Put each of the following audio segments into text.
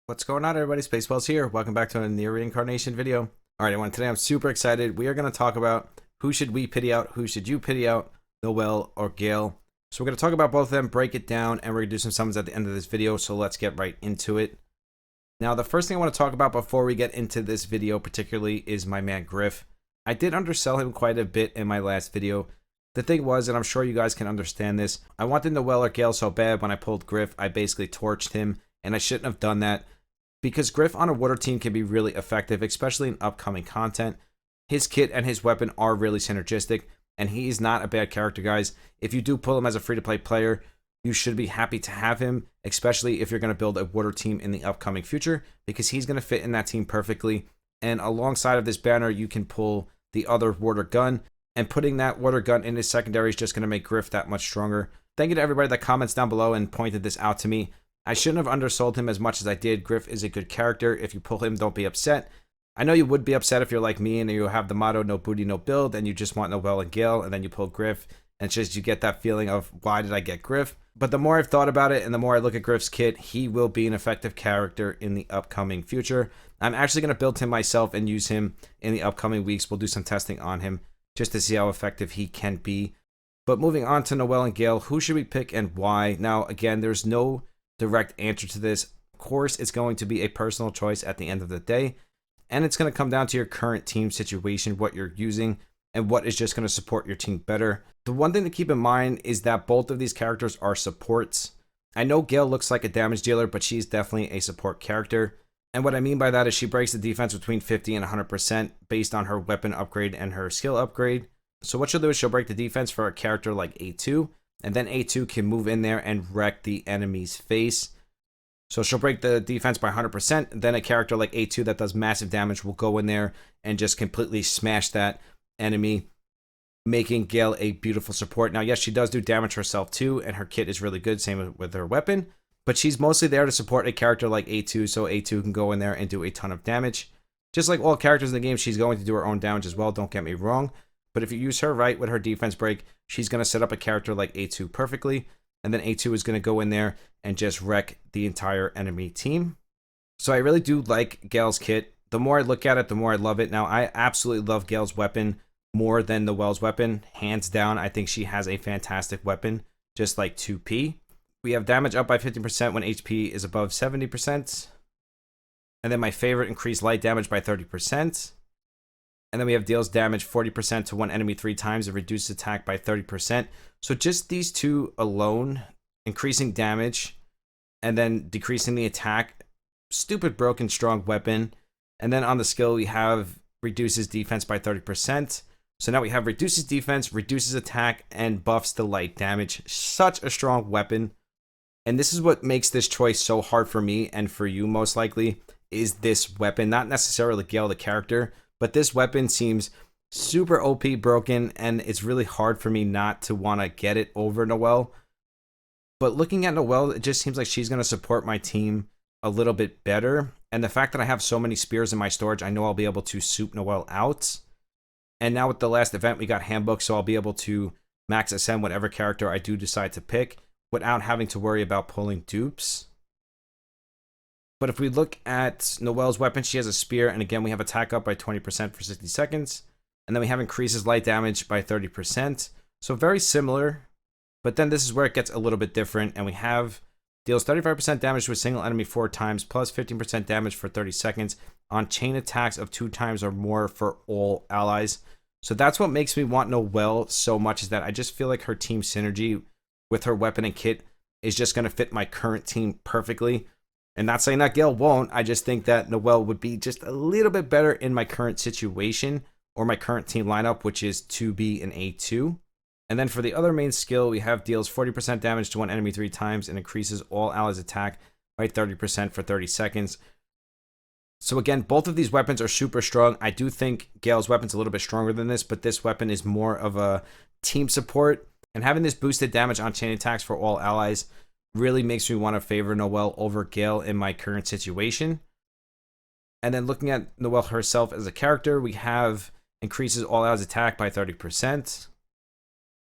What's going on, everybody? Spaceballs here. Welcome back to a near reincarnation video. All right, everyone. Today I'm super excited. We are going to talk about who should we pity out, who should you pity out, Noelle or Gayle. So we're going to talk about both of them, break it down, and we're going to do some summons at the end of this video. So let's get right into it. Now, the first thing I want to talk about before we get into this video particularly is my man Griff. I did undersell him quite a bit in my last video. The thing was, and I'm sure you guys can understand this, I wanted Noelle or Gayle so bad when I pulled Griff, I basically torched him, and I shouldn't have done that. Because Griff on a water team can be really effective, especially in upcoming content. His kit and his weapon are really synergistic, and he is not a bad character, guys. If you do pull him as a free-to-play player, you should be happy to have him, especially if you're going to build a water team in the upcoming future, because he's going to fit in that team perfectly. And alongside of this banner, you can pull the other water gun, and putting that water gun in his secondary is just going to make Griff that much stronger. Thank you to everybody that comments down below and pointed this out to me. I shouldn't have undersold him as much as I did. Griff is a good character. If you pull him, don't be upset. I know you would be upset if you're like me and you have the motto, no booty, no build, and you just want Noelle and Gayle, and then you pull Griff, and it's just you get that feeling of, why did I get Griff? But the more I've thought about it and the more I look at Griff's kit, he will be an effective character in the upcoming future. I'm actually going to build him myself and use him in the upcoming weeks. We'll do some testing on him just to see how effective he can be. But moving on to Noelle and Gayle, who should we pick and why? Now, again, there's no direct answer to this. Of course, it's going to be a personal choice at the end of the day, and it's going to come down to your current team situation, what you're using, and what is just going to support your team better. The one thing to keep in mind is that both of these characters are supports. I know Gayle looks like a damage dealer, but she's definitely a support character. And what I mean by that is she breaks the defense between 50 and 100% based on her weapon upgrade and her skill upgrade. So what she'll do is she'll break the defense for a character like A2, and then A2 can move in there and wreck the enemy's face. So she'll break the defense by 100%. Then a character like A2 that does massive damage will go in there and just completely smash that enemy, making Gayle a beautiful support. Now, yes, she does do damage herself too, and her kit is really good, same with her weapon. But she's mostly there to support a character like A2, so A2 can go in there and do a ton of damage. Just like all characters in the game, she's going to do her own damage as well, don't get me wrong. But if you use her right with her defense break, she's going to set up a character like A2 perfectly. And then A2 is going to go in there and just wreck the entire enemy team. So I really do like Gayle's kit. The more I look at it, the more I love it. Now, I absolutely love Gayle's weapon more than Noelle's weapon. Hands down, I think she has a fantastic weapon, just like 2P. We have damage up by 50% when HP is above 70%. And then my favorite, increased light damage by 30%. And then we have deals damage 40% to one enemy 3 times and reduces attack by 30%. So just these two alone, increasing damage and then decreasing the attack. Stupid broken strong weapon. And then on the skill we have reduces defense by 30%. So now we have reduces defense, reduces attack, and buffs the light damage. Such a strong weapon. And this is what makes this choice so hard for me and for you most likely, is this weapon. Not necessarily Gayle the character, but this weapon seems super OP broken, and it's really hard for me not to want to get it over Noelle. But looking at Noelle, it just seems like she's going to support my team a little bit better. And the fact that I have so many spears in my storage, I know I'll be able to soup Noelle out. And now with the last event, we got Handbook, so I'll be able to max ascend whatever character I do decide to pick without having to worry about pulling dupes. But if we look at Noelle's weapon, she has a spear, and again, we have attack up by 20% for 60 seconds. And then we have increases light damage by 30%. So very similar, but then this is where it gets a little bit different, and we have deals 35% damage to a single enemy 4 times, plus 15% damage for 30 seconds on chain attacks of 2 times or more for all allies. So that's what makes me want Noelle so much, is that I just feel like her team synergy with her weapon and kit is just going to fit my current team perfectly. And not saying that Gayle won't, I just think that Noelle would be just a little bit better in my current situation or my current team lineup, which is 2B and A2. And then for the other main skill, we have deals 40% damage to one enemy 3 times and increases all allies' attack by 30% for 30 seconds. So again, both of these weapons are super strong. I do think Gayle's weapon's a little bit stronger than this, but this weapon is more of a team support. And having this boosted damage on chain attacks for all allies really makes me want to favor Noelle over Gayle in my current situation. And then looking at Noelle herself as a character, we have increases all allies attack by 30%.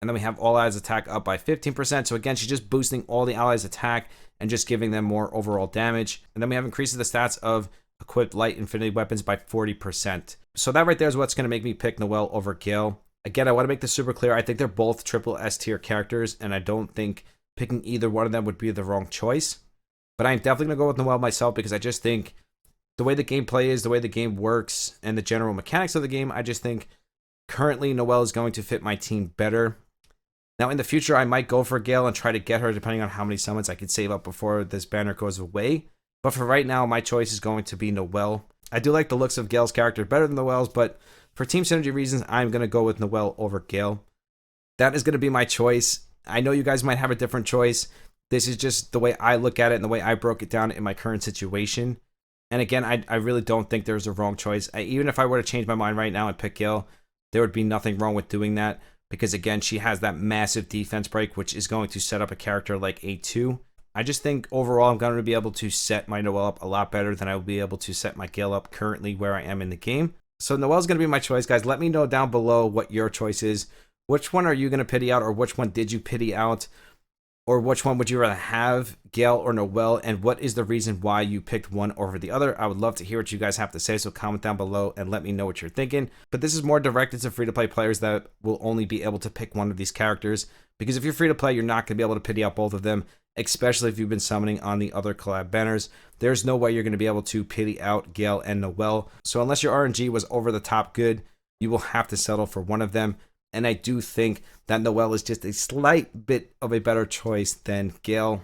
And then we have all allies attack up by 15%. So again, she's just boosting all the allies attack and just giving them more overall damage. And then we have increases the stats of equipped light infinity weapons by 40%. So that right there is what's going to make me pick Noelle over Gayle. Again, I want to make this super clear. I think they're both triple S tier characters, and I don't think picking either one of them would be the wrong choice. But I'm definitely going to go with Noelle myself because I just think the way the gameplay is, the way the game works, and the general mechanics of the game, I just think currently Noelle is going to fit my team better. Now, in the future, I might go for Gayle and try to get her depending on how many summons I can save up before this banner goes away. But for right now, my choice is going to be Noelle. I do like the looks of Gayle's character better than Noelle's, but for team synergy reasons, I'm going to go with Noelle over Gayle. That is going to be my choice. I know you guys might have a different choice. This is just the way I look at it and the way I broke it down in my current situation. And again, I really don't think there's a wrong choice. Even if I were to change my mind right now and pick Gayle, there would be nothing wrong with doing that. Because again, she has that massive defense break, which is going to set up a character like A2. I just think overall I'm going to be able to set my Noelle up a lot better than I will be able to set my Gayle up currently where I am in the game. So Noelle's going to be my choice, guys. Let me know down below what your choice is. Which one are you going to pity out, or which one did you pity out? Or which one would you rather have, Gayle or Noelle? And what is the reason why you picked one over the other? I would love to hear what you guys have to say, so comment down below and let me know what you're thinking. But this is more directed to free-to-play players that will only be able to pick one of these characters. Because if you're free-to-play, you're not going to be able to pity out both of them, especially if you've been summoning on the other collab banners. There's no way you're going to be able to pity out Gayle and Noelle. So unless your RNG was over the top good, you will have to settle for one of them. And I do think that Noelle is just a slight bit of a better choice than Gayle.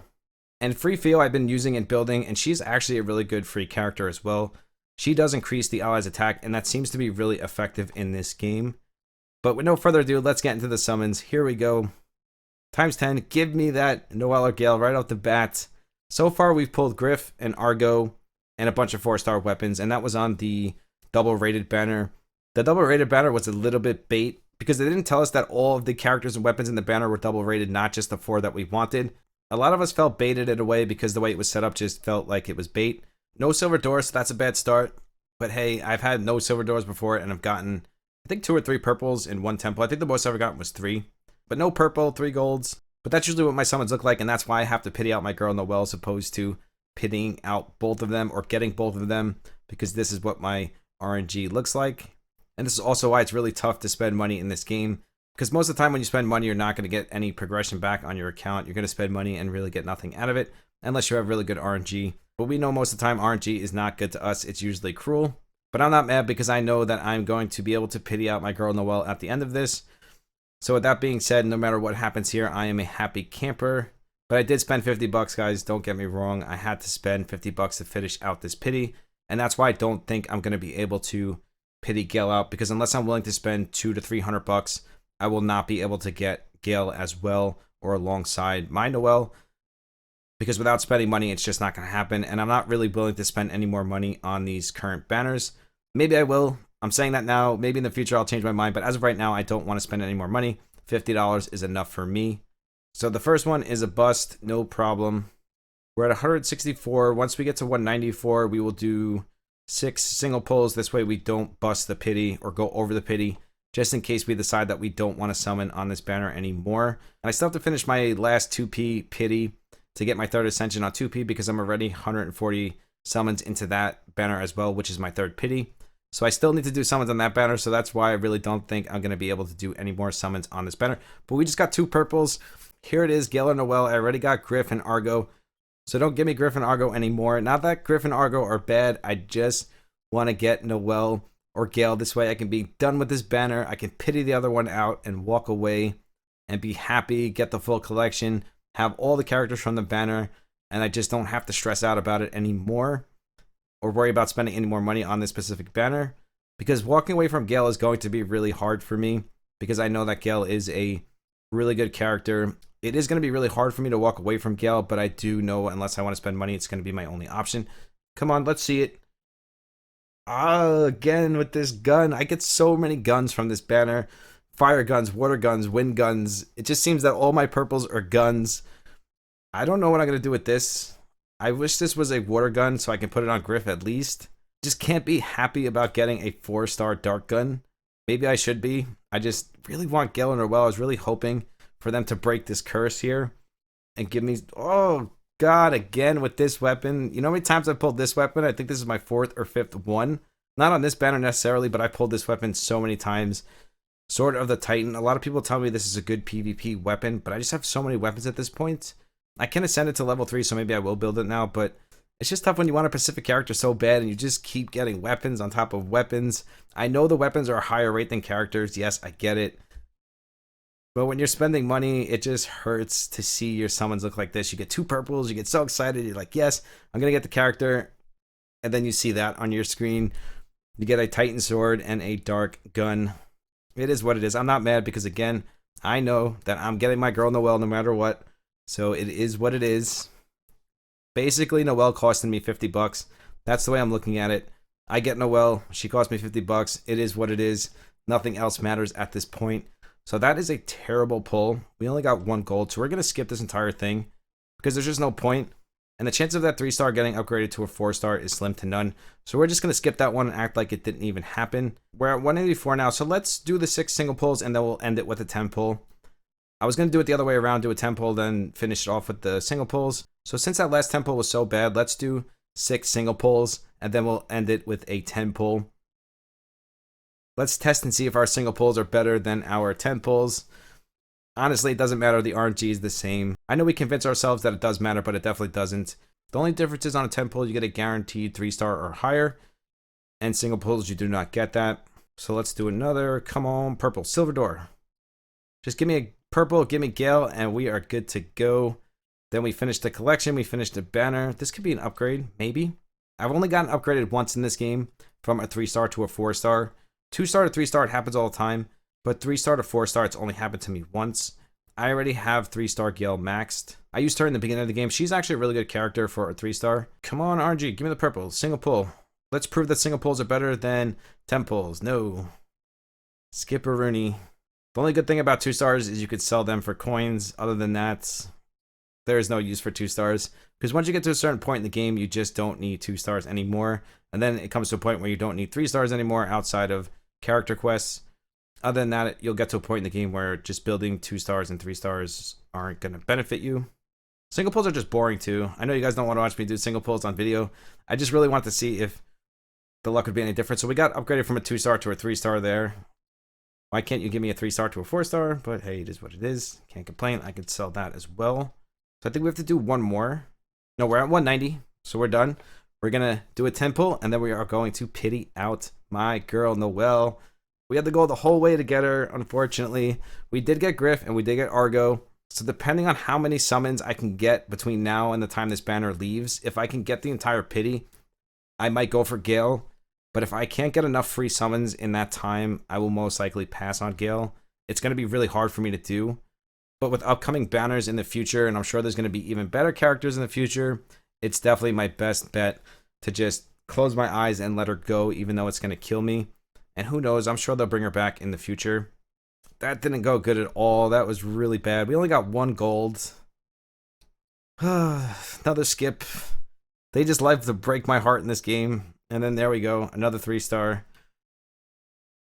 And Free Feel I've been using and building, and she's actually a really good free character as well. She does increase the allies' attack, and that seems to be really effective in this game. But with no further ado, let's get into the summons. Here we go. Times 10, give me that Noelle or Gayle right off the bat. So far, we've pulled Griff and Argo and a bunch of 4-star weapons, and that was on the double rated banner. The double rated banner was a little bit bait, because they didn't tell us that all of the characters and weapons in the banner were double rated, not just the 4 that we wanted. A lot of us felt baited in a way because the way it was set up just felt like it was bait. No silver doors, so that's a bad start. But hey, I've had no silver doors before, and I've gotten, I think, 2 or 3 purples in one temple. I think the most I've ever gotten was 3. But no purple, 3 golds. But that's usually what my summons look like, and that's why I have to pity out my girl Noelle as opposed to pitying out both of them or getting both of them, because this is what my RNG looks like. And this is also why it's really tough to spend money in this game, because most of the time when you spend money, you're not going to get any progression back on your account. You're going to spend money and really get nothing out of it, unless you have really good RNG. But we know most of the time RNG is not good to us. It's usually cruel. But I'm not mad because I know that I'm going to be able to pity out my girl Noelle at the end of this. So with that being said, no matter what happens here, I am a happy camper. But I did spend 50 bucks, guys. Don't get me wrong. I had to spend 50 bucks to finish out this pity. And that's why I don't think I'm going to be able to pity Gayle out, because unless I'm willing to spend 200 to 300 bucks, I will not be able to get Gayle as well or alongside my Noelle, because without spending money, it's just not going to happen. And I'm not really willing to spend any more money on these current banners. Maybe I will. I'm saying that now. Maybe in the future I'll change my mind, but as of right now, I don't want to spend any more money. $50 is enough for me. So the first one is a bust, no problem. We're at 164. Once we get to 194, we will do 6 single pulls. This way we don't bust the pity or go over the pity, just in case we decide that we don't want to summon on this banner anymore. And I still have to finish my last 2p pity to get my 3rd ascension on 2p, because I'm already 140 summons into that banner as well, which is my 3rd pity. So I still need to do summons on that banner, so that's why I really don't think I'm going to be able to do any more summons on this banner. But we just got 2 purples. Here it is, Gayle and Noelle. I already got Griff and Argo. So don't give me Griff and Argo anymore. Not that Griff and Argo are bad. I just want to get Noelle or Gayle. This way I can be done with this banner. I can pity the other one out and walk away and be happy, get the full collection, have all the characters from the banner, and I just don't have to stress out about it anymore or worry about spending any more money on this specific banner. Because walking away from Gayle is going to be really hard for me, because I know that Gayle is a really good character. It is going to be really hard for me to walk away from Gayle, but I do know unless I want to spend money, it's going to be my only option. Come on, let's see it. Again with this gun. I get so many guns from this banner. Fire guns, water guns, wind guns. It just seems that all my purples are guns. I don't know what I'm going to do with this. I wish this was a water gun so I can put it on Griff at least. Just can't be happy about getting a 4-star dark gun. Maybe I should be. I just really want Gale and Noelle. I was really hoping for them to break this curse here and give me... Oh, God, again with this weapon. You know how many times I've pulled this weapon? I think this is my 4th or 5th one. Not on this banner necessarily, but I pulled this weapon so many times. Sword of the Titan. A lot of people tell me this is a good PvP weapon, but I just have so many weapons at this point. I can ascend it to level 3, so maybe I will build it now, but it's just tough when you want a Pacific character so bad and you just keep getting weapons on top of weapons. I know the weapons are a higher rate than characters. Yes, I get it. But when you're spending money, it just hurts to see your summons look like this. You get 2 purples, you get so excited, you're like, yes, I'm going to get the character. And then you see that on your screen. You get a Titan sword and a dark gun. It is what it is. I'm not mad because, again, I know that I'm getting my girl Noelle no matter what. So it is what it is. Basically, Noelle costing me 50 bucks. That's the way I'm looking at it. I get Noelle. She cost me 50 bucks. It is what it is. Nothing else matters at this point. So that is a terrible pull. We only got 1 gold, so we're going to skip this entire thing because there's just no point. And the chance of that 3-star getting upgraded to a 4-star is slim to none. So we're just going to skip that one and act like it didn't even happen. We're at 184 now, so let's do the 6 single pulls and then we'll end it with a 10 pull. I was going to do it the other way around, do a 10 pull, then finish it off with the single pulls. So since that last 10 pull was so bad, let's do 6 single pulls and then we'll end it with a 10 pull. Let's test and see if our single pulls are better than our 10 pulls. Honestly, it doesn't matter. The RNG is the same. I know we convince ourselves that it does matter, but it definitely doesn't. The only difference is on a 10 pull, you get a guaranteed 3-star or higher. And single pulls, you do not get that. So let's do another. Come on, purple. Silver door. Just give me a purple, give me Gale, and we are good to go. Then we finish the collection. We finish the banner. This could be an upgrade, maybe. I've only gotten upgraded once in this game from a 3-star to a 4-star. 2-star to 3-star, it happens all the time. But 3-star to 4-star, it's only happened to me once. I already have 3-star Gale maxed. I used her in the beginning of the game. She's actually a really good character for a 3-star. Come on, RNG, give me the purple. Single pull. Let's prove that single pulls are better than 10 pulls. No. Skip-a-rooney. The only good thing about 2-stars is you could sell them for coins. Other than that, there is no use for 2-stars. Because once you get to a certain point in the game, you just don't need 2-stars anymore. And then it comes to a point where you don't need 3-stars anymore outside of character quests. Other than that, you'll get to a point in the game where just building 2-stars and 3-stars aren't going to benefit you. Single pulls are just boring too. I know you guys don't want to watch me do single pulls on video. I just really want to see if the luck would be any different. So we got upgraded from a 2-star to a 3-star there. Why can't you give me a 3-star to a 4-star? But hey, it is what it is. Can't complain. I could sell that as well. So I think we have to do one more. No, we're at 190. So we're done. We're going to do a 10 pull. And then we are going to pity out my girl, Noelle. We had to go the whole way to get her, unfortunately. We did get Griff and we did get Argo. So depending on how many summons I can get between now and the time this banner leaves, if I can get the entire pity, I might go for Gale. But if I can't get enough free summons in that time, I will most likely pass on Gale. It's going to be really hard for me to do. But with upcoming banners in the future, and I'm sure there's going to be even better characters in the future, it's definitely my best bet to just close my eyes and let her go, even though it's going to kill me. And who knows, I'm sure they'll bring her back in the future. That didn't go good at all. That was really bad. We only got 1 gold. Another skip. They just like to break my heart in this game. And then there we go, another 3-star.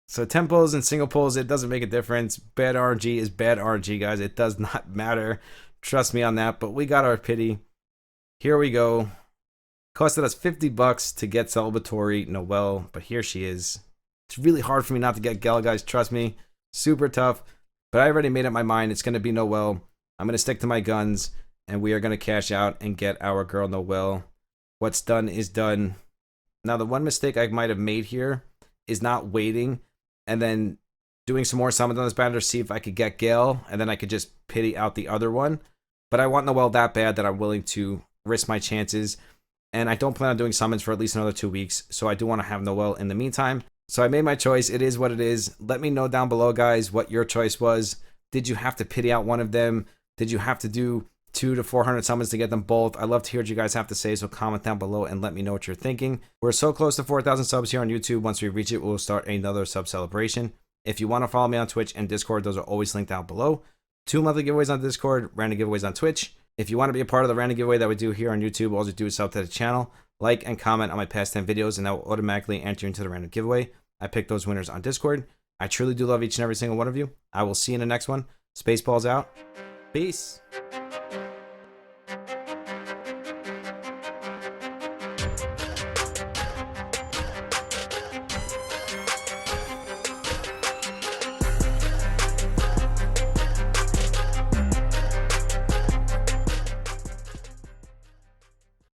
So 10 pulls and single pulls, it doesn't make a difference. Bad RNG is bad RNG, guys. It does not matter. Trust me on that. But we got our pity. Here we go. Costed us 50 bucks to get celebratory Noelle, but here she is. It's really hard for me not to get Gale, guys. Trust me. Super tough. But I already made up my mind. It's going to be Noelle. I'm going to stick to my guns. And we are going to cash out and get our girl Noelle. What's done is done. Now, the one mistake I might have made here is not waiting and then doing some more summons on this banner to see if I could get Gale. And then I could just pity out the other one. But I want Noelle that bad that I'm willing to risk my chances. And I don't plan on doing summons for at least another 2 weeks. So I do want to have Noelle in the meantime. So I made my choice. It is what it is. Let me know down below, guys, what your choice was. Did you have to pity out one of them? Did you have to do 200 to 400 summons to get them both? I'd love to hear what you guys have to say, so comment down below and let me know what you're thinking. We're so close to 4,000 subs here on YouTube. Once we reach it, we'll start another sub celebration. If you want to follow me on Twitch and Discord, those are always linked down below. 2 monthly giveaways on Discord, random giveaways on Twitch. If you want to be a part of the random giveaway that we do here on YouTube, all you do is sub to the channel, like and comment on my past 10 videos, and that will automatically enter you into the random giveaway. I pick those winners on Discord. I truly do love each and every single one of you. I will see you in the next one. Spaceballs out. Peace.